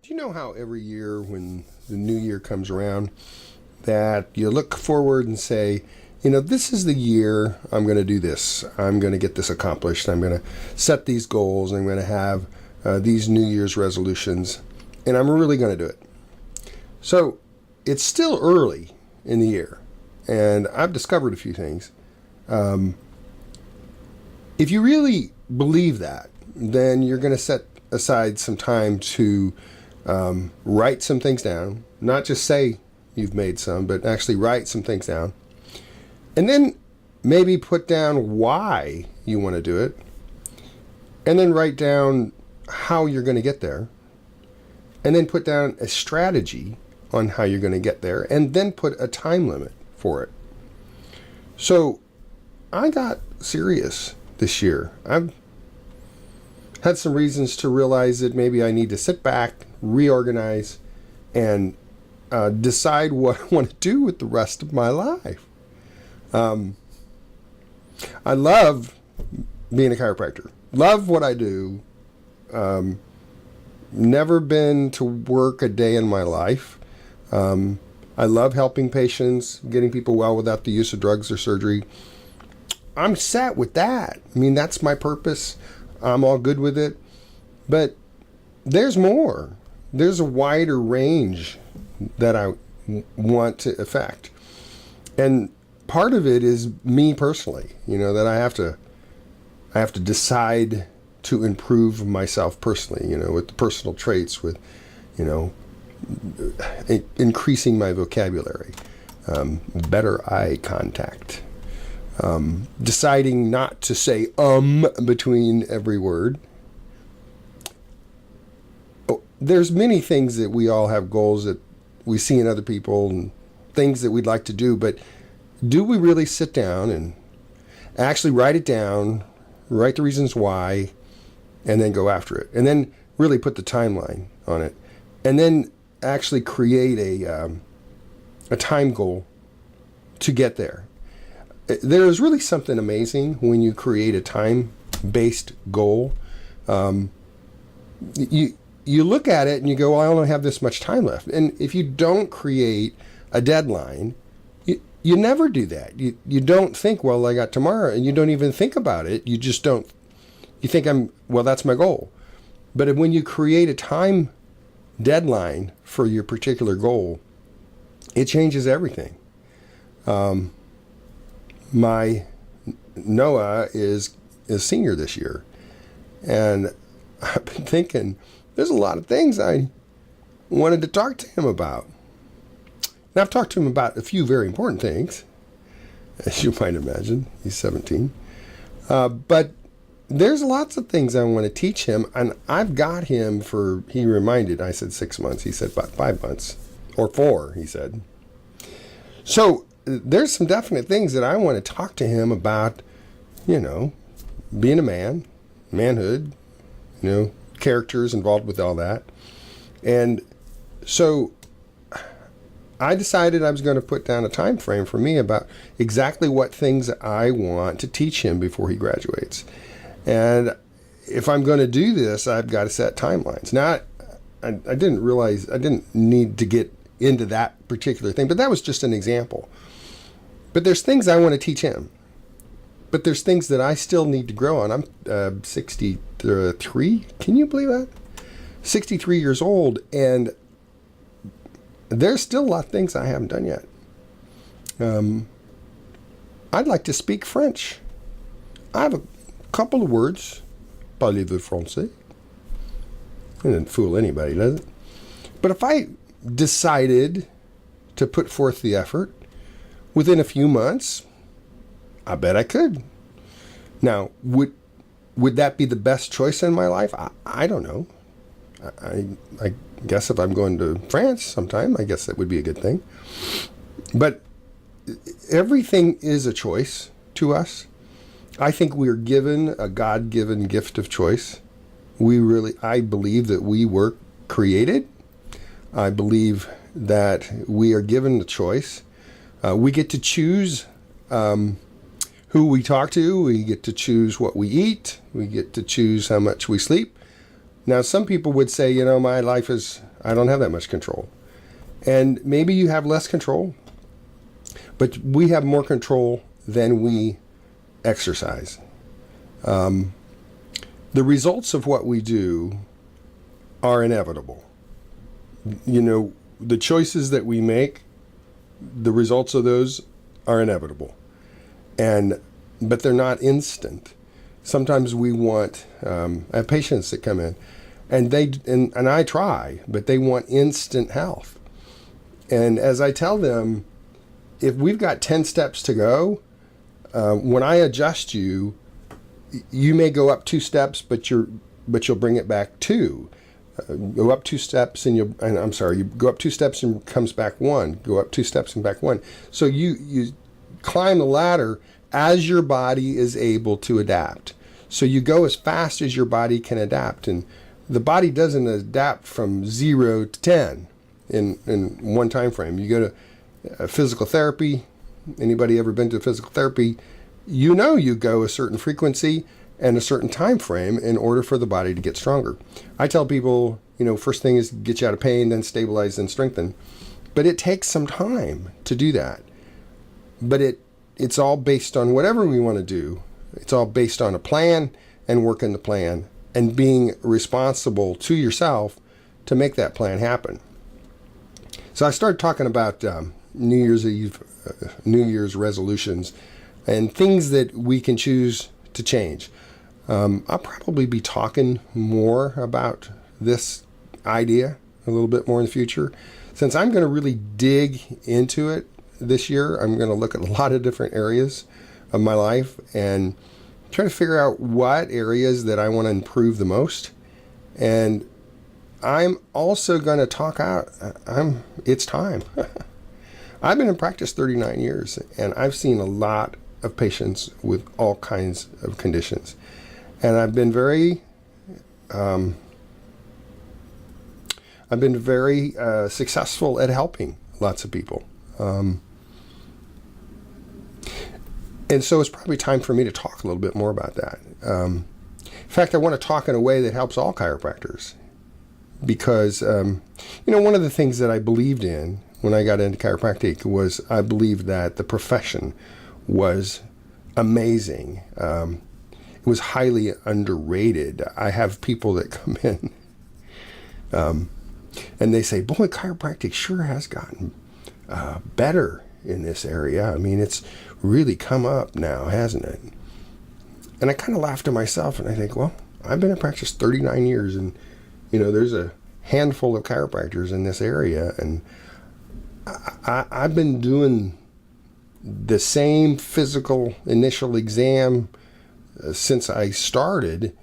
Do you know how every year when the new year comes around that you look forward and say, this is the year I'm going to do this. I'm going to get this accomplished. I'm going to set these goals. I'm going to have these New Year's resolutions, and I'm really going to do it. So it's still early in the year, and I've discovered a few things. If you really believe that, then you're going to set aside some time to write some things down, not just say you've made some, but actually write some things down. And then maybe put down why you want to do it. And then write down how you're going to get there. And then put down a strategy on how you're going to get there. And then put a time limit for it. So I got serious this year. I've had some reasons to realize that maybe I need to sit back, reorganize, and decide what I want to do with the rest of my life. I love being a chiropractor. Love what I do. Never been to work a day in my life. I love helping patients, getting people well without the use of drugs or surgery. I'm set with that. I mean, that's my purpose. I'm all good with it. But there's more. There's a wider range that I want to affect. And part of it is me personally, that I have to decide to improve myself personally, with the personal traits, with, increasing my vocabulary, better eye contact, deciding not to say between every word. There's many things that we all have goals that we see in other people and things that we'd like to do, but do we really sit down and actually write it down, write the reasons why, and then go after it? And then really put the timeline on it. And then actually create a time goal to get there. There is really something amazing when you create a time-based goal. You look at it and you go, well, I only have this much time left. And if you don't create a deadline, you never do that. You don't think, well, I got tomorrow, and you don't even think about it. You just don't. You think that's my goal. But when you create a time deadline for your particular goal, it changes everything. My Noah is senior this year, and I've been thinking there's a lot of things I wanted to talk to him about. And I've talked to him about a few very important things, as you might imagine. He's 17. But there's lots of things I want to teach him, and I've got him he reminded, I said 6 months. He said about 5 months, or 4, he said. So there's some definite things that I want to talk to him about, being a man, manhood, characters involved with all that. And so I decided I was going to put down a time frame for me about exactly what things I want to teach him before he graduates. And if I'm going to do this, I've got to set timelines. Now, I didn't realize I didn't need to get into that particular thing, but that was just an example. But there's things I want to teach him. But there's things that I still need to grow on. I'm 63. Can you believe that? 63 years old, and there's still a lot of things I haven't done yet. I'd like to speak French. I have a couple of words. Parlez-vous français? It doesn't fool anybody, does it? But if I decided to put forth the effort, within a few months, I bet I could. Now, would that be the best choice in my life? I don't know. I guess if I'm going to France sometime, I guess that would be a good thing. But everything is a choice to us. I think we are given a God-given gift of choice. I believe that we were created. I believe that we are given the choice. We get to choose who we talk to. We get to choose what we eat. We get to choose how much we sleep. Now, some people would say, my life is I don't have that much control. And maybe you have less control, but we have more control than we exercise. The results of what we do are inevitable. You know, the choices that we make, the results of those are inevitable. But they're not instant. Sometimes we want, I have patients that come in and I try, but they want instant health. And as I tell them, if we've got 10 steps to go, when I adjust you, you may go up 2 steps, but you'll bring it back 2. Go up 2 steps you go up 2 steps and comes back 1. Go up 2 steps and back 1. So you climb the ladder as your body is able to adapt. So you go as fast as your body can adapt, and the body doesn't adapt from 0 to 10 in one time frame. You go to physical therapy. Anybody ever been to physical therapy? You know you go a certain frequency and a certain time frame in order for the body to get stronger. I tell people, first thing is get you out of pain, then stabilize, then strengthen. But it takes some time to do that. But it's all based on whatever we want to do. It's all based on a plan and working the plan and being responsible to yourself to make that plan happen. So I started talking about New Year's Eve, New Year's resolutions, and things that we can choose to change. I'll probably be talking more about this idea a little bit more in the future. Since I'm going to really dig into it this year, I'm going to look at a lot of different areas of my life and try to figure out what areas that I want to improve the most. And I'm also going to talk out, it's time. I've been in practice 39 years, and I've seen a lot of patients with all kinds of conditions. And I've been very successful at helping lots of people. And so it's probably time for me to talk a little bit more about that. In fact, I want to talk in a way that helps all chiropractors. Because, one of the things that I believed in when I got into chiropractic was I believed that the profession was amazing. It was highly underrated. I have people that come in and they say, boy, chiropractic sure has gotten better in this area. I mean, it's really come up now, hasn't it? And I kind of laugh to myself and I think, well, I've been in practice 39 years and, there's a handful of chiropractors in this area, and I've been doing the same physical initial exam since I started,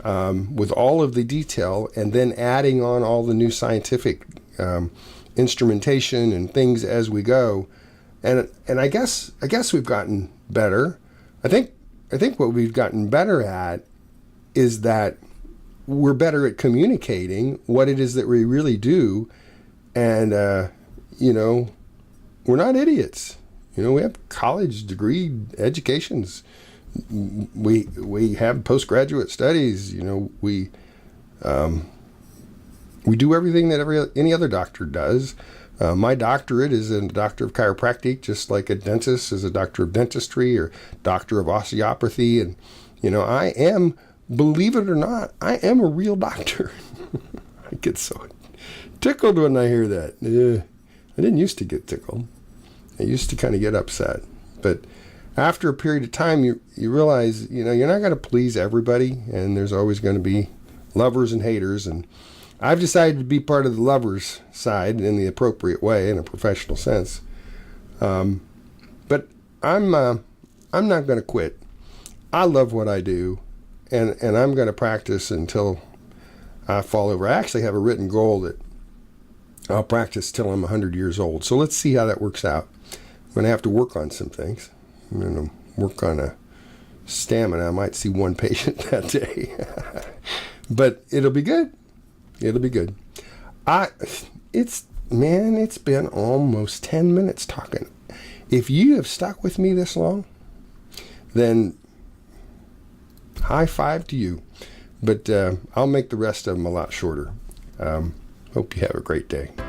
with all of the detail, and then adding on all the new scientific instrumentation and things as we go. And I guess we've gotten better. I think what we've gotten better at is that we're better at communicating what it is that we really do, and we're not idiots. We have college degree educations. We have postgraduate studies. We do everything that any other doctor does. My doctorate is a doctor of chiropractic, just like a dentist is a doctor of dentistry or doctor of osteopathy. And I am, believe it or not, I am a real doctor. I get so tickled when I hear that. I didn't used to get tickled. I used to kind of get upset. But after a period of time, you realize, you're not going to please everybody, and there's always going to be lovers and haters. And I've decided to be part of the lovers side in the appropriate way, in a professional sense. But I'm not going to quit. I love what I do, and I'm going to practice until I fall over. I actually have a written goal that I'll practice till I'm 100 years old. So let's see how that works out. I'm going to have to work on some things. I'm going to work on a stamina. I might see one patient that day. But it'll be good. It'll be good. It's been almost 10 minutes talking. If you have stuck with me this long, then high five to you. But I'll make the rest of them a lot shorter. Hope you have a great day.